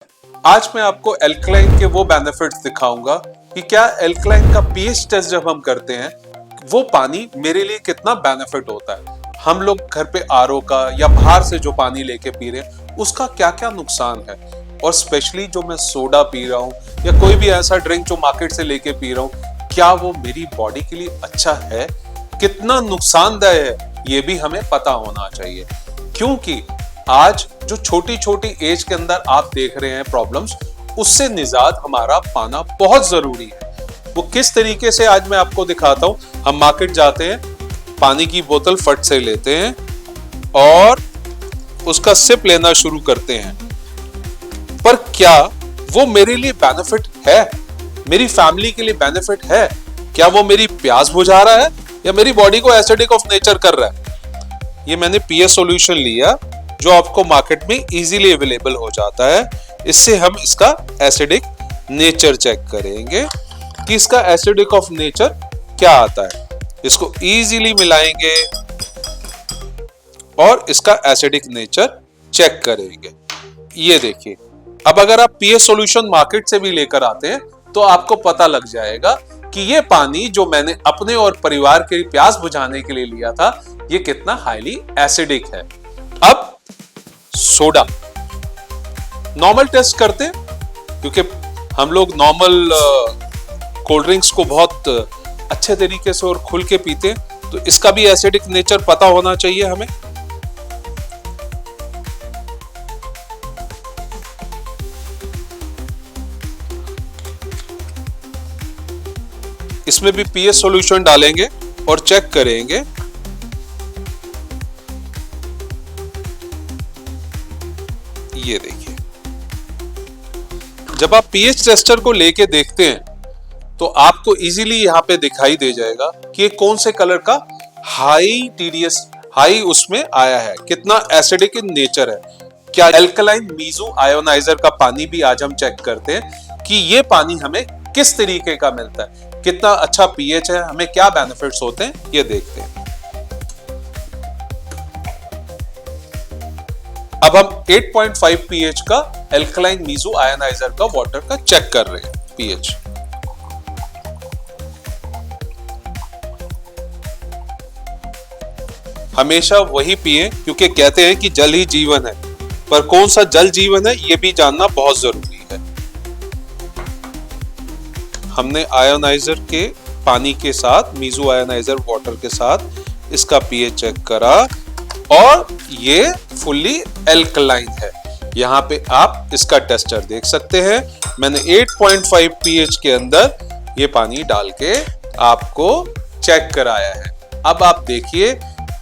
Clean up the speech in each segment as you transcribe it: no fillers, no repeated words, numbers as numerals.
आज मैं आपको एल्कलाइन के वो बेनिफिट्स दिखाऊंगा कि क्या एल्कलाइन का पीएच टेस्ट जब हम करते हैं वो पानी मेरे लिए कितना बेनिफिट होता है। हम लोग घर पे आरओ का या बाहर से जो पानी लेके पी रहे हैं उसका क्या क्या नुकसान है, और स्पेशली जो मैं सोडा पी रहा हूँ या कोई भी ऐसा ड्रिंक जो मार्केट से लेके पी रहा हूँ क्या वो मेरी बॉडी के लिए अच्छा है, कितना नुकसानदेह है, ये भी हमें पता होना चाहिए। क्योंकि आज जो छोटी छोटी एज के अंदर आप देख रहे हैं प्रॉब्लम्स, उससे निजात हमारा पाना बहुत जरूरी है। वो किस तरीके से आज मैं आपको दिखाता हूं। हम मार्केट जाते हैं, पानी की बोतल फट से लेते हैं और उसका सिप लेना शुरू करते हैं, पर क्या वो मेरे लिए बेनिफिट है, मेरी फैमिली के लिए बेनिफिट है? क्या वो मेरी प्यास बुझा रहा है या मेरी बॉडी को एसिडिक ऑफ नेचर कर रहा है? ये मैंने पीएच सॉल्यूशन लिया जो आपको मार्केट में इजीली अवेलेबल हो जाता है। इससे हम इसका एसिडिक नेचर चेक करेंगे कि इसका एसिडिक ऑफ नेचर क्या आता है। इसको इजीली मिलाएंगे और इसका एसिडिक नेचर चेक करेंगे। ये देखिए, अब अगर आप पीएच सॉल्यूशन मार्केट से भी लेकर आते हैं तो आपको पता लग जाएगा कि ये पानी जो मैंने अपने और परिवार के प्यास बुझाने के लिए लिया था ये कितना हाईली एसिडिक है। अब सोडा नॉर्मल टेस्ट करते हैं, क्योंकि हम लोग नॉर्मल कोल्ड ड्रिंक्स को बहुत अच्छे तरीके से और खुल के पीते हैं, तो इसका भी एसिडिक नेचर पता होना चाहिए हमें। इसमें भी पीएच सॉल्यूशन डालेंगे और चेक करेंगे। ये देखिए, जब आप पीएच टेस्टर को लेके देखते हैं तो आपको इजीली यहां पे दिखाई दे जाएगा कि ये कौन से कलर का हाई टीडीएस हाई उसमें आया है, कितना एसिडिक इन नेचर है। क्या एल्कलाइन मीजो आयोनाइजर का पानी भी आज हम चेक करते हैं कि ये पानी हमें किस तरीके का मिलता है, कितना अच्छा पीएच है, हमें क्या बेनिफिट्स होते हैं, ये देखते हैं। अब हम 8.5 पीएच का एल्कलाइन मीजो आयोनाइजर का वाटर का चेक कर रहे हैं पीएच। हमेशा वही पिए, क्योंकि कहते हैं कि जल ही जीवन है, पर कौन सा जल जीवन है ये भी जानना बहुत जरूरी है। हमने आयोनाइजर के पानी के साथ, मीजो आयोनाइजर वाटर के साथ इसका पीएच चेक करा और ये फुल्ली एल्कलाइन है। यहाँ पे आप इसका टेस्टर देख सकते हैं। मैंने 8.5 पीएच के अंदर ये पानी डाल के आपको चेक कराया है। अब आप देखिए,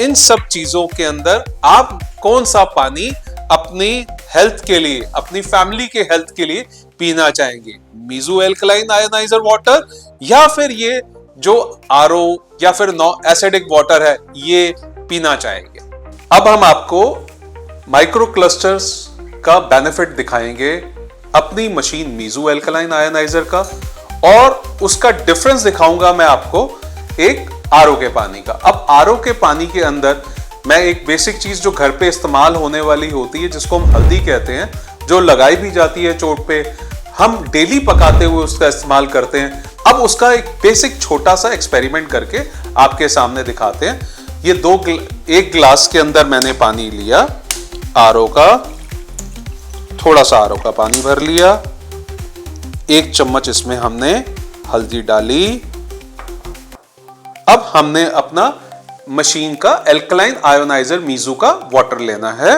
इन सब चीजों के अंदर आप कौन सा पानी अपनी हेल्थ के लिए, अपनी फैमिली के हेल्थ के लिए पीना चाहेंगे? मीजो एल्कलाइन आयोनाइजर वाटर या फिर ये जो आरओ या फिर नो एसिडिक वाटर है ये पीना चाहेंगे? अब हम आपको माइक्रो क्लस्टर्स का बेनिफिट दिखाएंगे अपनी मशीन मीजो एल्कलाइन आयोनाइजर का, और उसका डिफरेंस दिखाऊंगा मैं आपको एक आरओ के पानी का। अब आरओ के पानी के अंदर मैं एक बेसिक चीज जो घर पे इस्तेमाल होने वाली होती है, जिसको हम हल्दी कहते हैं, जो लगाई भी जाती है चोट पे, हम डेली पकाते हुए उसका इस्तेमाल करते हैं। अब उसका एक बेसिक छोटा सा एक्सपेरिमेंट करके आपके सामने दिखाते हैं। ये एक गिलास के अंदर मैंने पानी लिया आरओ का, थोड़ा सा आरओ का पानी भर लिया, 1 चम्मच इसमें हमने हल्दी डाली। अब हमने अपना मशीन का एल्कलाइन आयोनाइजर मीजो का वाटर लेना है।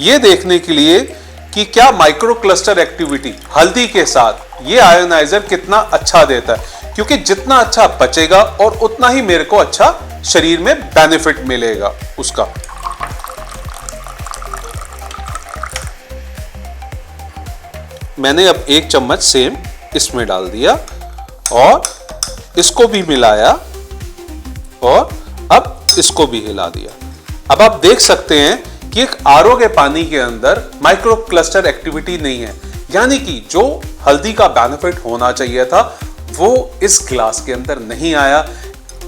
यह देखने के लिए कि क्या माइक्रो क्लस्टर एक्टिविटी हल्दी के साथ ये आयोनाइजर कितना अच्छा देता है, क्योंकि जितना अच्छा बचेगा और उतना ही मेरे को अच्छा शरीर में बेनिफिट मिलेगा उसका। मैंने अब 1 चम्मच सेम इसमें डाल दिया और इसको भी मिलाया और अब इसको भी हिला दिया। अब आप देख सकते हैं कि एक आरओ के पानी के अंदर माइक्रो क्लस्टर एक्टिविटी नहीं है, यानी कि जो हल्दी का बेनिफिट होना चाहिए था वो इस ग्लास के अंदर नहीं आया।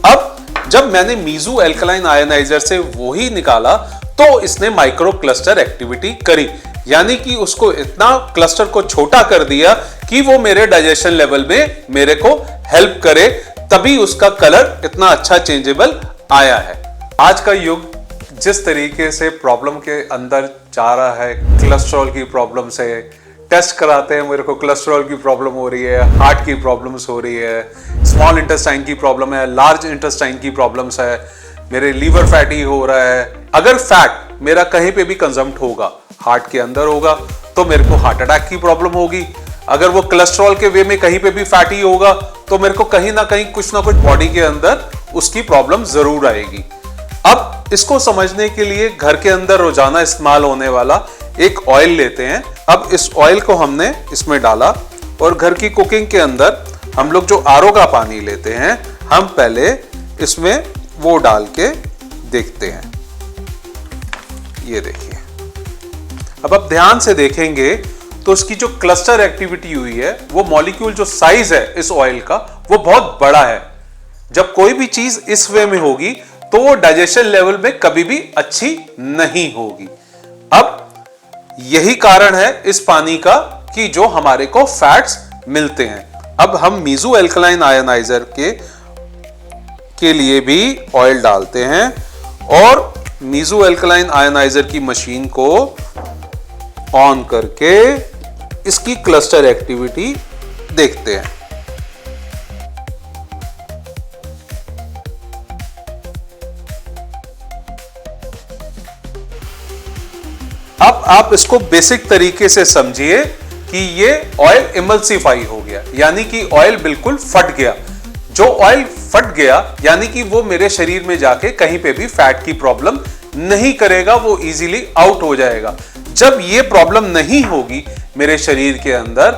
अब जब मैंने मीजू एल्कलाइन आयोनाइजर से वो ही निकाला तो इसने माइक्रो क्लस्टर एक्टिविटी करी, यानी कि उसको इतना क्लस्टर को छोटा कर दिया कि वो मेरे डाइजेशन लेवल में मेरे को हेल्प करे, तभी उसका कलर इतना अच्छा चेंजेबल आया है। आज का युग जिस तरीके से प्रॉब्लम के अंदर जा रहा है, कोलेस्ट्रॉल की प्रॉब्लम से टेस्ट कराते हैं, मेरे को कोलेस्ट्रॉल की प्रॉब्लम हो रही है, हार्ट की प्रॉब्लम्स हो रही है, स्मॉल इंटेस्टाइन की प्रॉब्लम है, लार्ज इंटेस्टाइन की प्रॉब्लम्स है, मेरे लीवर फैटी हो रहा है। अगर फैट मेरा कहीं पे भी कंजम्प्ट होगा, हार्ट के अंदर होगा, तो मेरे को हार्ट अटैक की प्रॉब्लम होगी। अगर वो कोलेस्ट्रॉल के वे में कहीं पे भी फैटी होगा तो मेरे को कहीं ना कुछ बॉडी के अंदर उसकी प्रॉब्लम जरूर आएगी। अब इसको समझने के लिए घर के अंदर रोजाना इस्तेमाल होने वाला एक ऑयल लेते हैं। अब इस ऑयल को हमने इसमें डाला और घर की कुकिंग के अंदर हम लोग जो आरओ का पानी लेते हैं, हम पहले इसमें वो डाल के देखते हैं। ये देखिए, अब आप ध्यान से देखेंगे तो उसकी जो क्लस्टर एक्टिविटी हुई है, वो मॉलिक्यूल जो साइज है इस ऑयल का वो बहुत बड़ा है। जब कोई भी चीज इस वे में होगी तो वो डाइजेशन लेवल में कभी भी अच्छी नहीं होगी। अब यही कारण है इस पानी का कि जो हमारे को फैट्स मिलते हैं। अब हम मीजू एल्कलाइन आयोनाइजर के लिए भी ऑयल डालते हैं और मीजू एल्कलाइन आयोनाइजर की मशीन को ऑन करके इसकी क्लस्टर एक्टिविटी देखते हैं। अब आप इसको बेसिक तरीके से समझिए कि ये ऑयल इमल्सिफाई हो गया, यानी कि ऑयल बिल्कुल फट गया। जो ऑयल फट गया यानी कि वो मेरे शरीर में जाके कहीं पे भी फैट की प्रॉब्लम नहीं करेगा, वो इजीली आउट हो जाएगा। जब ये प्रॉब्लम नहीं होगी मेरे शरीर के अंदर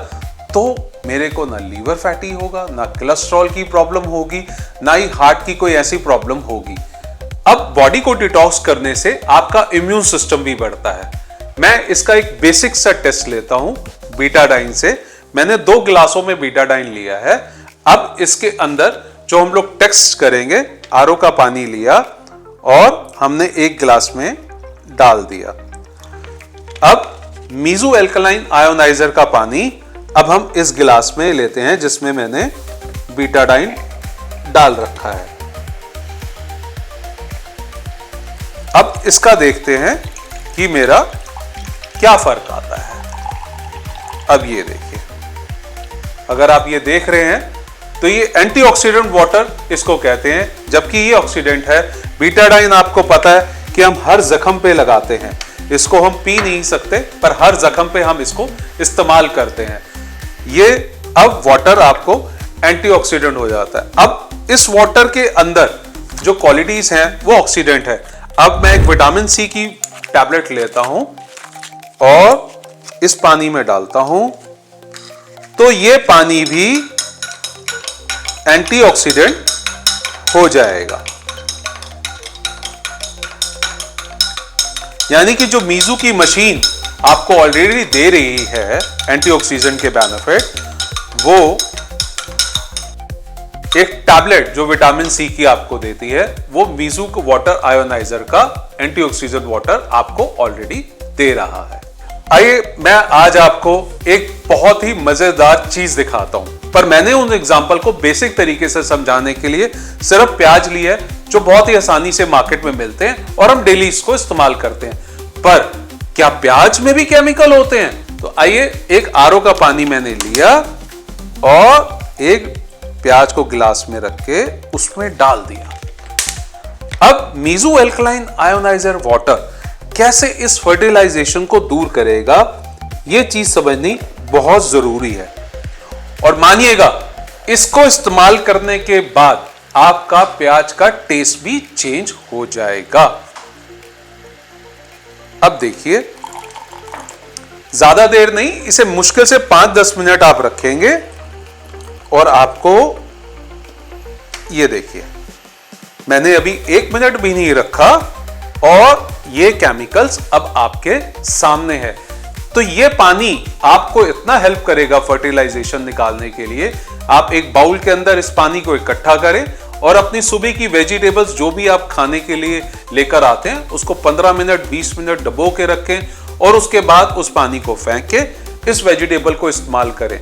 तो मेरे को ना लीवर फैटी होगा, ना कोलेस्ट्रॉल की प्रॉब्लम होगी, ना ही हार्ट की कोई ऐसी प्रॉब्लम होगी। अब बॉडी को डिटॉक्स करने से आपका इम्यून सिस्टम भी बढ़ता है। मैं इसका एक बेसिक सा टेस्ट लेता हूं बीटाडाइन से। मैंने 2 गिलासों में बीटाडाइन लिया है। अब इसके अंदर जो हम लोग टेस्ट करेंगे, आरओ का पानी लिया और हमने 1 गिलास में डाल दिया। अब मीजू एल्कलाइन आयोनाइजर का पानी अब हम इस गिलास में लेते हैं जिसमें मैंने बीटाडाइन डाल रखा है। अब इसका देखते हैं कि मेरा क्या फर्क आता है। अब ये देखिए, अगर आप ये देख रहे हैं तो ये एंटीऑक्सीडेंट वाटर इसको कहते हैं, जबकि ये ऑक्सीडेंट है। बीटाडाइन आपको पता है कि हम हर जख्म पे लगाते हैं, इसको हम पी नहीं सकते पर हर जख्म पे हम इसको इस्तेमाल करते हैं। ये अब वाटर आपको एंटीऑक्सीडेंट हो जाता है। अब इस वाटर के अंदर जो क्वालिटीज हैं वो ऑक्सीडेंट है। अब मैं एक विटामिन सी की टैबलेट लेता हूं और इस पानी में डालता हूं तो ये पानी भी एंटीऑक्सीडेंट हो जाएगा। यानी कि जो मीजू की मशीन आपको ऑलरेडी दे रही है एंटीऑक्सीडेंट के बेनिफिट, वो एक टैबलेट जो विटामिन सी की आपको देती है, वो मीजू को वाटर आयोनाइजर का एंटीऑक्सीडेंट वाटर आपको ऑलरेडी दे रहा है। आइए मैं आज आपको एक बहुत ही मजेदार चीज दिखाता हूं, पर मैंने उन एग्जाम्पल को बेसिक तरीके से समझाने के लिए सिर्फ प्याज लिया है जो बहुत ही आसानी से मार्केट में मिलते हैं और हम डेली इसको इस्तेमाल करते हैं। पर क्या प्याज में भी केमिकल होते हैं? तो आइए, एक आरओ का पानी मैंने लिया और एक प्याज को गिलास में रख के उसमें डाल दिया। अब मीजू एल्कलाइन आयोनाइजर वाटर कैसे इस फर्टिलाइजेशन को दूर करेगा, यह चीज समझनी बहुत जरूरी है। और मानिएगा, इसको इस्तेमाल करने के बाद आपका प्याज का टेस्ट भी चेंज हो जाएगा। अब देखिए, ज्यादा देर नहीं, इसे मुश्किल से 5-10 मिनट आप रखेंगे और आपको ये देखिए, मैंने अभी 1 मिनट भी नहीं रखा और ये केमिकल्स अब आपके सामने है। तो ये पानी आपको इतना हेल्प करेगा फर्टिलाइजेशन निकालने के लिए। आप एक बाउल के अंदर इस पानी को इकट्ठा करें और अपनी सुबह की वेजिटेबल्स जो भी आप खाने के लिए लेकर आते हैं उसको 15 मिनट 20 मिनट डुबो के रखें और उसके बाद उस पानी को फेंक के इस वेजिटेबल को इस्तेमाल करें।